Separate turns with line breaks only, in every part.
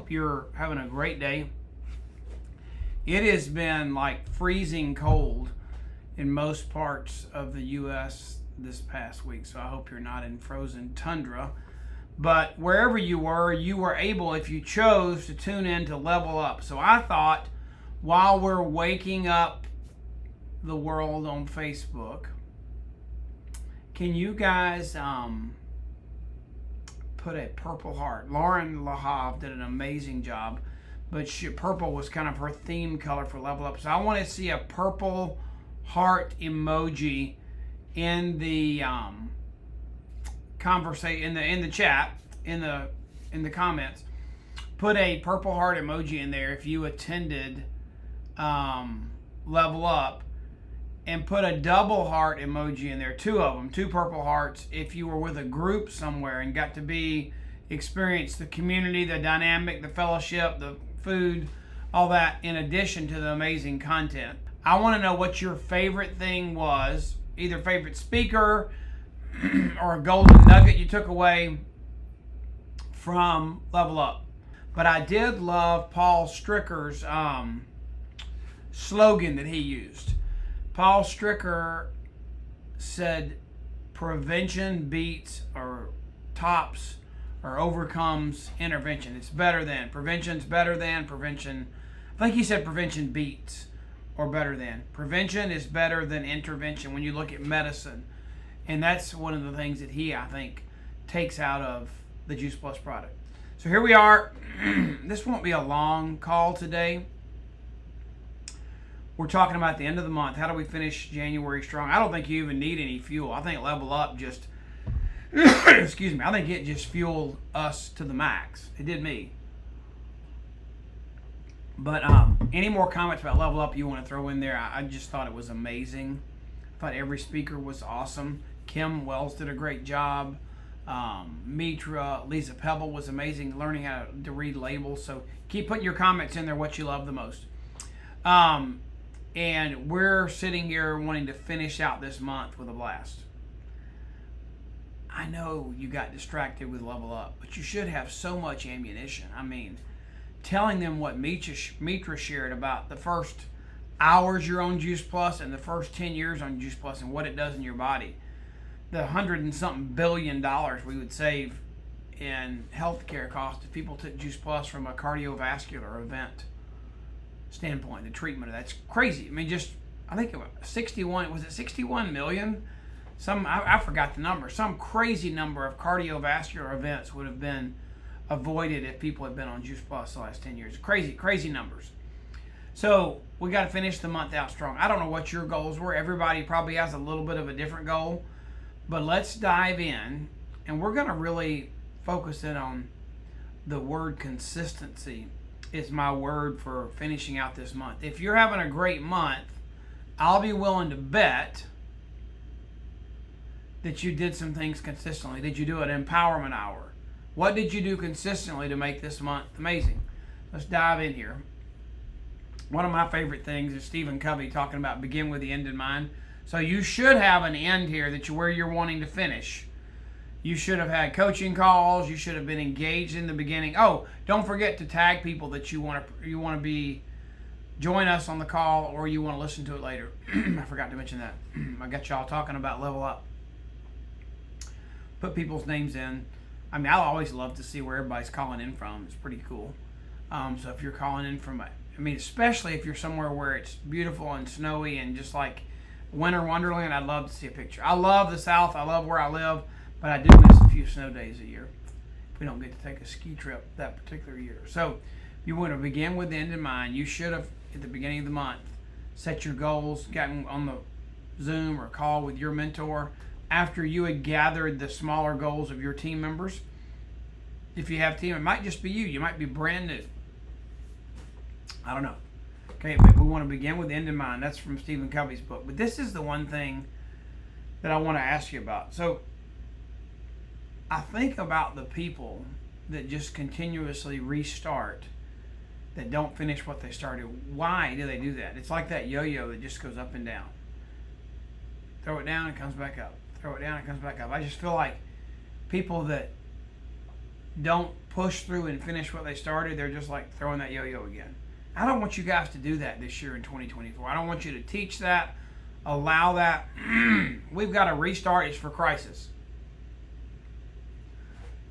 If you're having a great day. It has been like freezing cold in most parts of the U.S. this past week, so I hope you're not in frozen tundra. But wherever you were able, if you chose, to tune in to Level Up. So I thought, while we're waking up the world on Facebook, can you guys put a purple heart? Lauren Lahav did an amazing job, but purple was kind of her theme color for Level Up. So I want to see a purple heart emoji in the conversation, in the chat, in the comments. Put a purple heart emoji in there if you attended Level Up, and put a double heart emoji in there, two of them, two purple hearts, if you were with a group somewhere and got to experience the community, the dynamic, the fellowship, the food, all that, in addition to the amazing content. I want to know what your favorite thing was, either favorite speaker or a golden nugget you took away from Level Up. But I did love Paul Stricker's slogan that he used. Paul Stricker said, prevention beats or tops or overcomes intervention. It's better than. Prevention's better than. Prevention, I think he said prevention beats or better than. Prevention is better than intervention when you look at medicine. And that's one of the things that he, I think, takes out of the Juice Plus product. So here we are. This won't be a long call today. We're talking about the end of the month. How do we finish January strong? I don't think you even need any fuel. I think Level Up just, excuse me, I think it just fueled us to the max. It did me. But any more comments about Level Up you want to throw in there? I just thought it was amazing. I thought every speaker was awesome. Kim Wells did a great job. Mitra, Lisa Pebble was amazing, learning how to read labels. So keep putting your comments in there, what you love the most. And we're sitting here wanting to finish out this month with a blast. I know you got distracted with Level Up, but you should have so much ammunition. I mean, telling them what Mitra shared about the first hours you're on Juice Plus and the first 10 years on Juice Plus and what it does in your body. The $100 and something billion we would save in healthcare costs if people took Juice Plus from a cardiovascular event standpoint. The treatment of that's crazy. I mean, just I think it was 61 million? I forgot the number. Some crazy number of cardiovascular events would have been avoided if people had been on Juice Plus the last 10 years. Crazy numbers. So we got to finish the month out strong. I don't know what your goals were. Everybody probably has a little bit of a different goal, but let's dive in, and we're going to really focus in on the word consistency. Is my word for finishing out this month. If you're having a great month, I'll be willing to bet that you did some things consistently. Did you do an empowerment hour? What did you do consistently to make this month amazing? Let's dive in here. One of my favorite things is Stephen Covey talking about begin with the end in mind. So you should have an end here where you're wanting to finish. You should have had coaching calls. You should have been engaged in the beginning. Oh, don't forget to tag people that you want to join us on the call, or you want to listen to it later. I forgot to mention that. I got y'all talking about Level Up. Put people's names in. I mean, I always love to see where everybody's calling in from. It's pretty cool. So if you're calling in from, especially if you're somewhere where it's beautiful and snowy and just like winter wonderland, I'd love to see a picture. I love the South. I love where I live. But I do miss a few snow days a year if we don't get to take a ski trip that particular year. So if you want to begin with the end in mind, you should have, at the beginning of the month, set your goals, gotten on the Zoom or call with your mentor after you had gathered the smaller goals of your team members. If you have team, it might just be you. You might be brand new. I don't know. Okay, but we want to begin with the end in mind. That's from Stephen Covey's book. But this is the one thing that I want to ask you about. So I think about the people that just continuously restart, that don't finish what they started. Why do they do that? It's like that yo-yo that just goes up and down. Throw it down and comes back up. Throw it down and comes back up. I just feel like people that don't push through and finish what they started, they're just like throwing that yo-yo again. I don't want you guys to do that this year in 2024. I don't want you to teach that, allow that. We've got to restart. It's for crisis.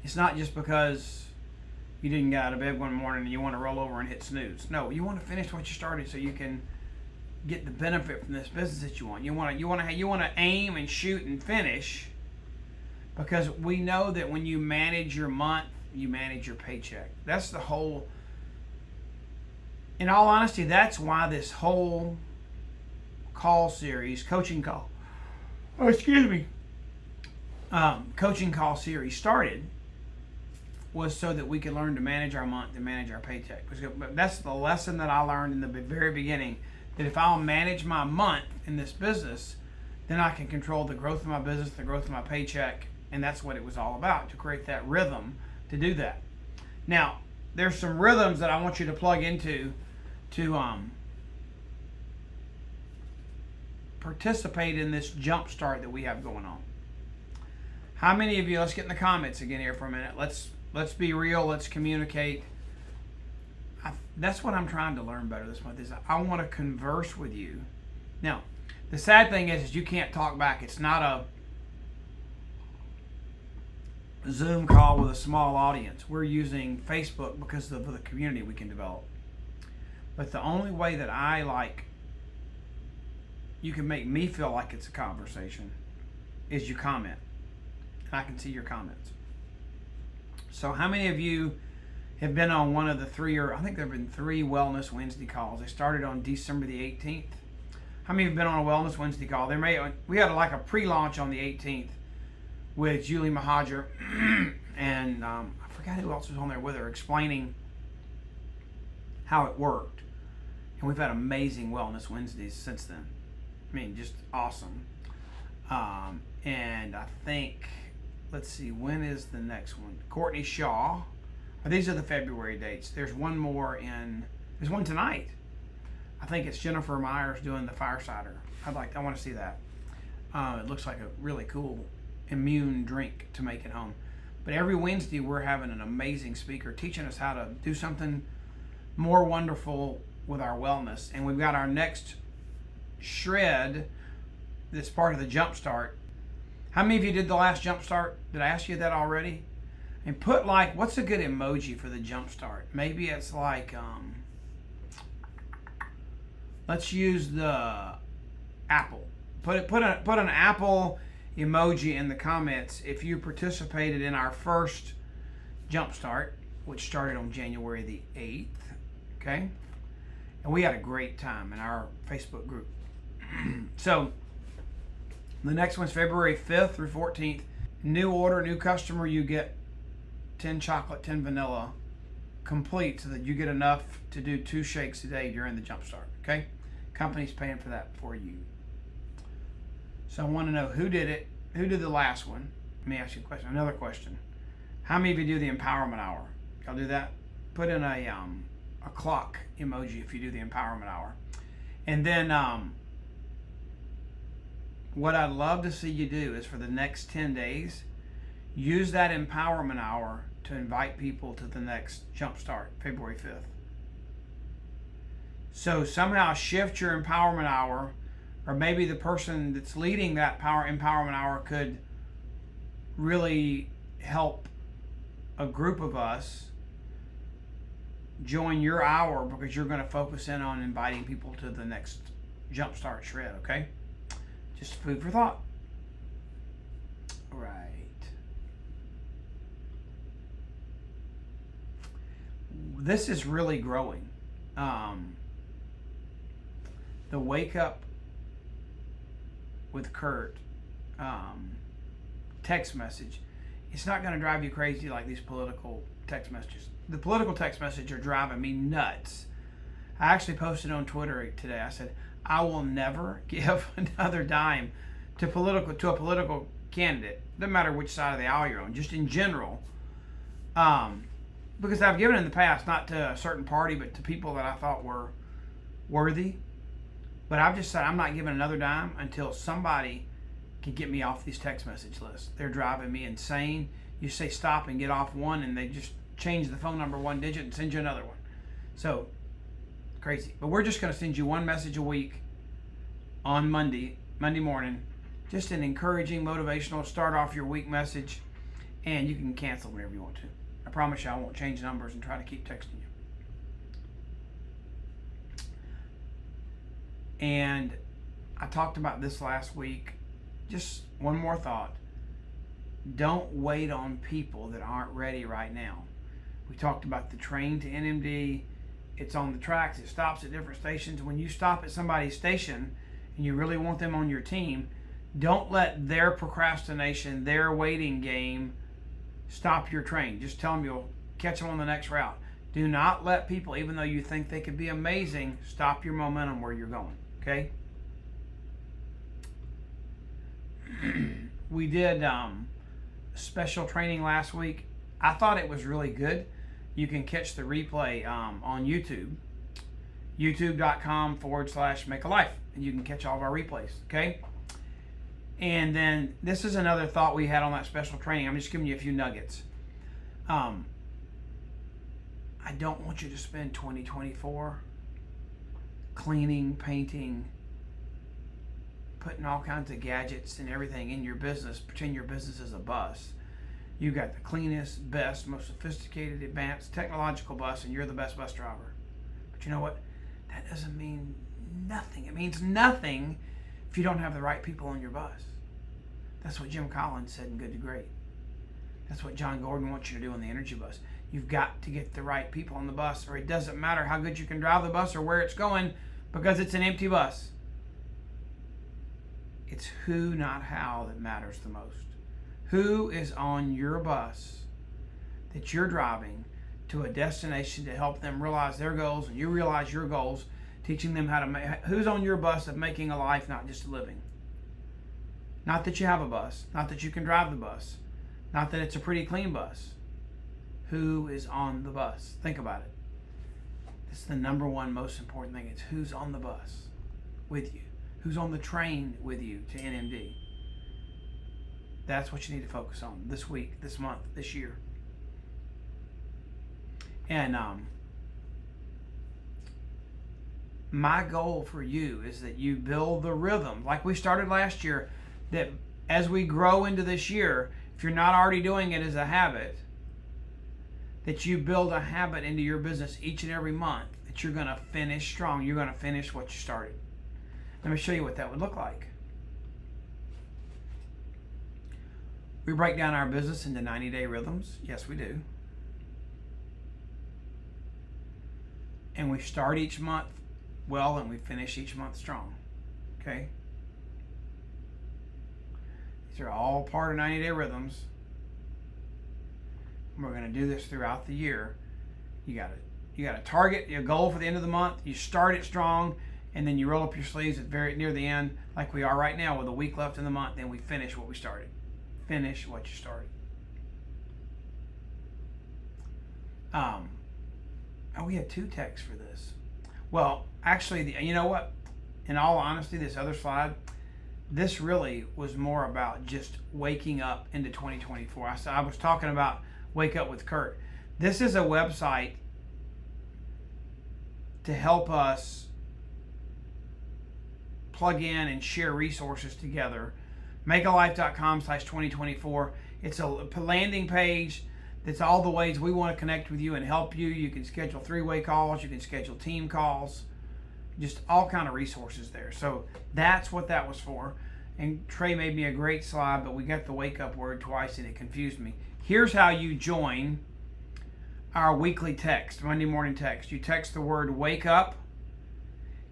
It's not just because you didn't get out of bed one morning and you want to roll over and hit snooze. No, you want to finish what you started so you can get the benefit from this business that you want. You want to aim and shoot and finish, because we know that when you manage your month, you manage your paycheck. That's the whole. In all honesty, that's why this whole call series, coaching call series started, was so that we could learn to manage our month and manage our paycheck. But that's the lesson that I learned in the very beginning, that if I'll manage my month in this business, then I can control the growth of my business, the growth of my paycheck, and that's what it was all about, to create that rhythm to do that. Now, there's some rhythms that I want you to plug into to participate in this jump start that we have going on. How many of you, let's get in the comments again here for a minute. Let's be real, let's communicate. That's what I'm trying to learn better this month, is I want to converse with you. Now, the sad thing is you can't talk back. It's not a Zoom call with a small audience. We're using Facebook because of the community we can develop. But the only way that you can make me feel like it's a conversation is you comment. And I can see your comments. So how many of you have been on one of the I think there have been 3 Wellness Wednesday calls. They started on December the 18th. How many have been on a Wellness Wednesday call? We had like a pre-launch on the 18th with Julie Mahajer and I forgot who else was on there with her, explaining how it worked. And we've had amazing Wellness Wednesdays since then. I mean, just awesome. And I think, let's see, when is the next one? Courtney Shaw. These are the February dates. There's one tonight. I think it's Jennifer Myers doing the Firesider. I want to see that. It looks like a really cool immune drink to make at home. But every Wednesday we're having an amazing speaker teaching us how to do something more wonderful with our wellness. And we've got our next shred that's part of the jump start. How many of you did the last jump start? Did I ask you that already? And put what's a good emoji for the jump start? Maybe it's let's use the apple. Put an apple emoji in the comments if you participated in our first jump start, which started on January the 8th. Okay? And we had a great time in our Facebook group. So the next one's February 5th through 14th. New order, new customer, you get 10 chocolate, 10 vanilla complete, so that you get enough to do 2 shakes a day during the jump start. Okay? Company's paying for that for you. So I want to know who did it, who did the last one. Let me ask you a question. Another question. How many of you do the empowerment hour? Y'all do that? Put in a clock emoji if you do the empowerment hour. And then what I'd love to see you do is, for the next 10 days, use that empowerment hour to invite people to the next jump start, February 5th. So somehow shift your empowerment hour, or maybe the person that's leading that empowerment hour could really help a group of us join your hour, because you're going to focus in on inviting people to the next jump start shred. Okay? Just food for thought. Right. This is really growing. The Wake Up with Kurt text message, it's not going to drive you crazy like these political text messages. The political text messages are driving me nuts. I actually posted on Twitter today. I said, I will never give another dime to a political candidate. Doesn't matter which side of the aisle you're on, just in general. Because I've given in the past, not to a certain party, but to people that I thought were worthy. But I've just said I'm not giving another dime until somebody can get me off these text message lists. They're driving me insane. You say stop and get off one, and they just change the phone number 1 digit and send you another one. So, crazy. But we're just going to send you 1 message a week on Monday morning. Just an encouraging, motivational, start off your week message. And you can cancel whenever you want to. I promise you I won't change numbers and try to keep texting you. And I talked about this last week. Just one more thought. Don't wait on people that aren't ready right now. We talked about the train to NMD. It's on the tracks. It stops at different stations. When you stop at somebody's station and you really want them on your team, don't let their procrastination, their waiting game stop your train. Just tell them you'll catch them on the next route. Do not let people, even though you think they could be amazing, stop your momentum where you're going. Okay? We did special training last week. I thought it was really good. You can catch the replay on YouTube, youtube.com/makealife, and you can catch all of our replays. Okay? And then this is another thought we had on that special training. I'm just giving you a few nuggets. I don't want you to spend 2024 cleaning, painting, putting all kinds of gadgets and everything in your business. Pretend your business is a bus. You got the cleanest, best, most sophisticated, advanced, technological bus, and you're the best bus driver. But you know what? That doesn't mean nothing. It means nothing if you don't have the right people on your bus. That's what Jim Collins said in Good to Great. That's what John Gordon wants you to do on the energy bus. You've got to get the right people on the bus, or it doesn't matter how good you can drive the bus or where it's going, because it's an empty bus. It's who, not how, that matters the most. Who is on your bus that you're driving to a destination to help them realize their goals and you realize your goals, teaching them how to make, who's on your bus of making a life, not just a living. Not that you have a bus, not that you can drive the bus, not that it's a pretty clean bus. Who is on the bus? Think about it. It's the number one most important thing. It's who's on the bus with you. Who's on the train with you to NMD. That's what you need to focus on this week, this month, this year. And my goal for you is that you build the rhythm, like we started last year, that as we grow into this year, if you're not already doing it as a habit, that you build a habit into your business each and every month, that you're going to finish strong. You're going to finish what you started. Let me show you what that would look like. We break down our business into 90-day rhythms. Yes, we do. And we start each month well and we finish each month strong. Okay? These are all part of 90-day rhythms. And we're going to do this throughout the year. You got a target, a goal for the end of the month. You start it strong, and then you roll up your sleeves at very near the end, like we are right now with a week left in the month, and we finish what we started. Finish what you started. We had 2 texts for this. Well, actually, you know what? In all honesty, this other slide, this really was more about just waking up into 2024. I was talking about Wake Up with Kurt. This is a website to help us plug in and share resources together. Makealife.com/2024. It's a landing page that's all the ways we want to connect with you and help you. You can schedule 3-way calls. You can schedule team calls. Just all kind of resources there. So that's what that was for. And Trey made me a great slide, but we got the wake up word twice and it confused me. Here's how you join our weekly text, Monday morning text. You text the word wake up.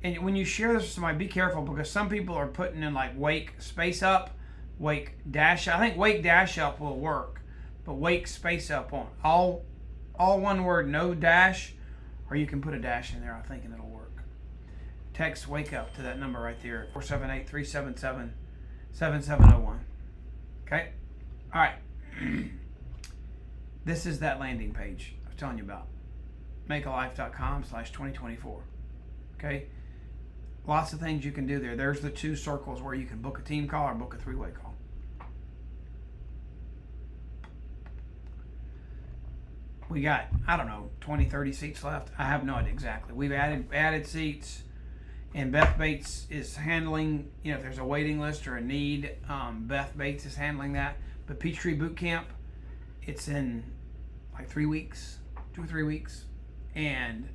And when you share this with somebody, be careful, because some people are putting in like wake space up, wake dash. I think wake dash up will work, but wake space up won't. All one word, no dash, or you can put a dash in there, I think, and it'll work. Text wake up to that number right there, 478-377-7701. Okay? All right. This is that landing page I was telling you about. Makealife.com/2024. Okay? Lots of things you can do there. There's the 2 circles where you can book a team call or book a 3-way call. We got, I don't know, 20, 30 seats left. I have no idea exactly. We've added seats, and Beth Bates is handling, if there's a waiting list or a need, Beth Bates is handling that. But Peachtree Boot Camp, it's in like 3 weeks, 2 or 3 weeks. And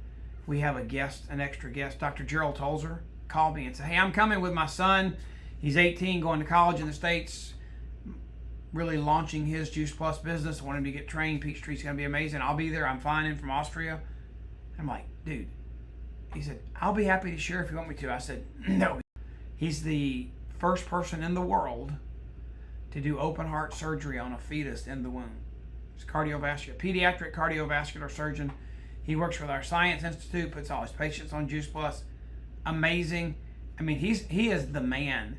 we have an extra guest. Dr. Gerald Tolzer called me and said, hey, I'm coming with my son. He's 18, going to college in the States, really launching his Juice Plus business. I want him to get trained. Peachtree's going to be amazing. I'll be there. I'm flying in from Austria. I'm like, dude. He said, I'll be happy to share if you want me to. I said, no. He's the first person in the world to do open heart surgery on a fetus in the womb. He's cardiovascular, pediatric cardiovascular surgeon. He works with our Science Institute, puts all his patients on Juice Plus. Amazing. I mean, he is the man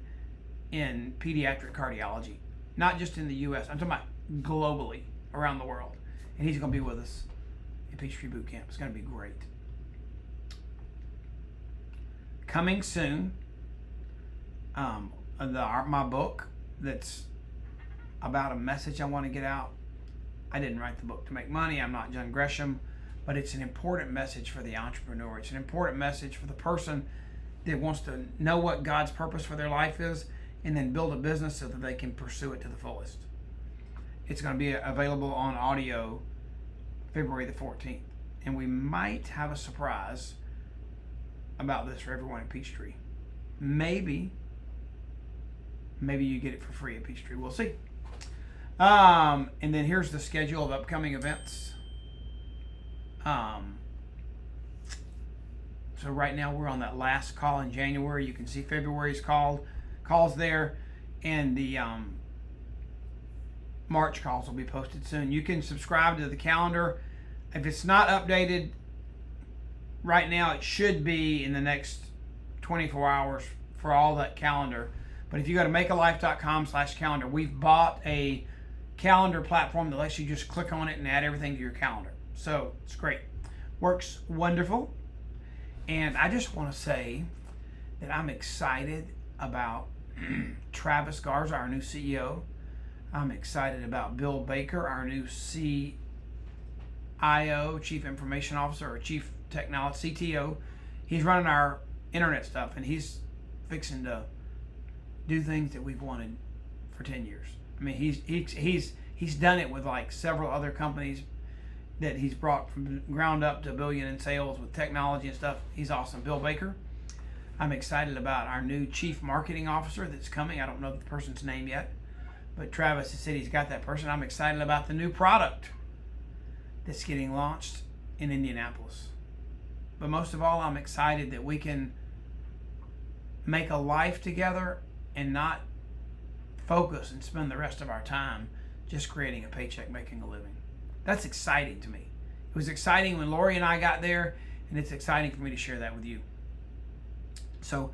in pediatric cardiology, not just in the U.S. I'm talking about globally, around the world. And he's going to be with us at Peachtree Boot Camp. It's going to be great. Coming soon, my book that's about a message I want to get out. I didn't write the book to make money. I'm not John Gresham, but it's an important message for the entrepreneur. It's an important message for the person that wants to know what God's purpose for their life is and then build a business so that they can pursue it to the fullest. It's going to be available on audio February the 14th. And we might have a surprise about this for everyone at Peachtree. Maybe you get it for free at Peachtree. We'll see. And then here's the schedule of upcoming events. So right now we're on that last call in January. You can see February's calls there, and the March calls will be posted soon. You can subscribe to the calendar. If it's not updated right now, it should be in the next 24 hours for all that calendar. But if you go to makealife.com/calendar, we've bought a calendar platform that lets you just click on it and add everything to your calendar. So it's great. Works wonderful. And I just want to say that I'm excited about Travis Garza, our new CEO. I'm excited about Bill Baker, our new CIO, Chief Information Officer, or Chief Technology, CTO. He's running our internet stuff, and he's fixing to do things that we've wanted for 10 years. I mean, he's done it with like several other companies that he's brought from ground up to $1 billion in sales with technology and stuff. He's awesome. Bill Baker. I'm excited about our new Chief Marketing Officer that's coming. I don't know the person's name yet, but Travis has said he's got that person. I'm excited about the new product that's getting launched in Indianapolis. But most of all, I'm excited that we can make a life together and not focus and spend the rest of our time just creating a paycheck, making a living. That's exciting to me. It was exciting when Lori and I got there, and it's exciting for me to share that with you. So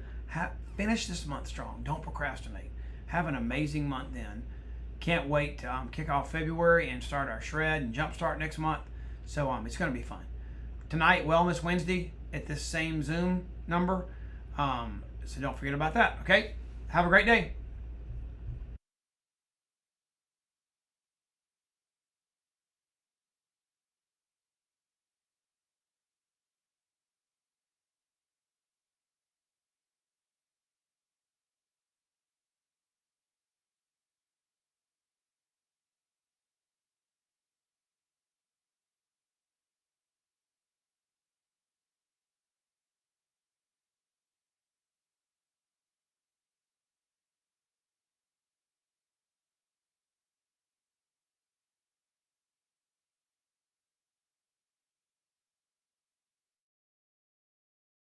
finish this month strong. Don't procrastinate. Have an amazing month then. Can't wait to kick off February and start our shred and jumpstart next month. So it's going to be fun. Tonight, Wellness Wednesday at this same Zoom number. So don't forget about that, okay? Have a great day.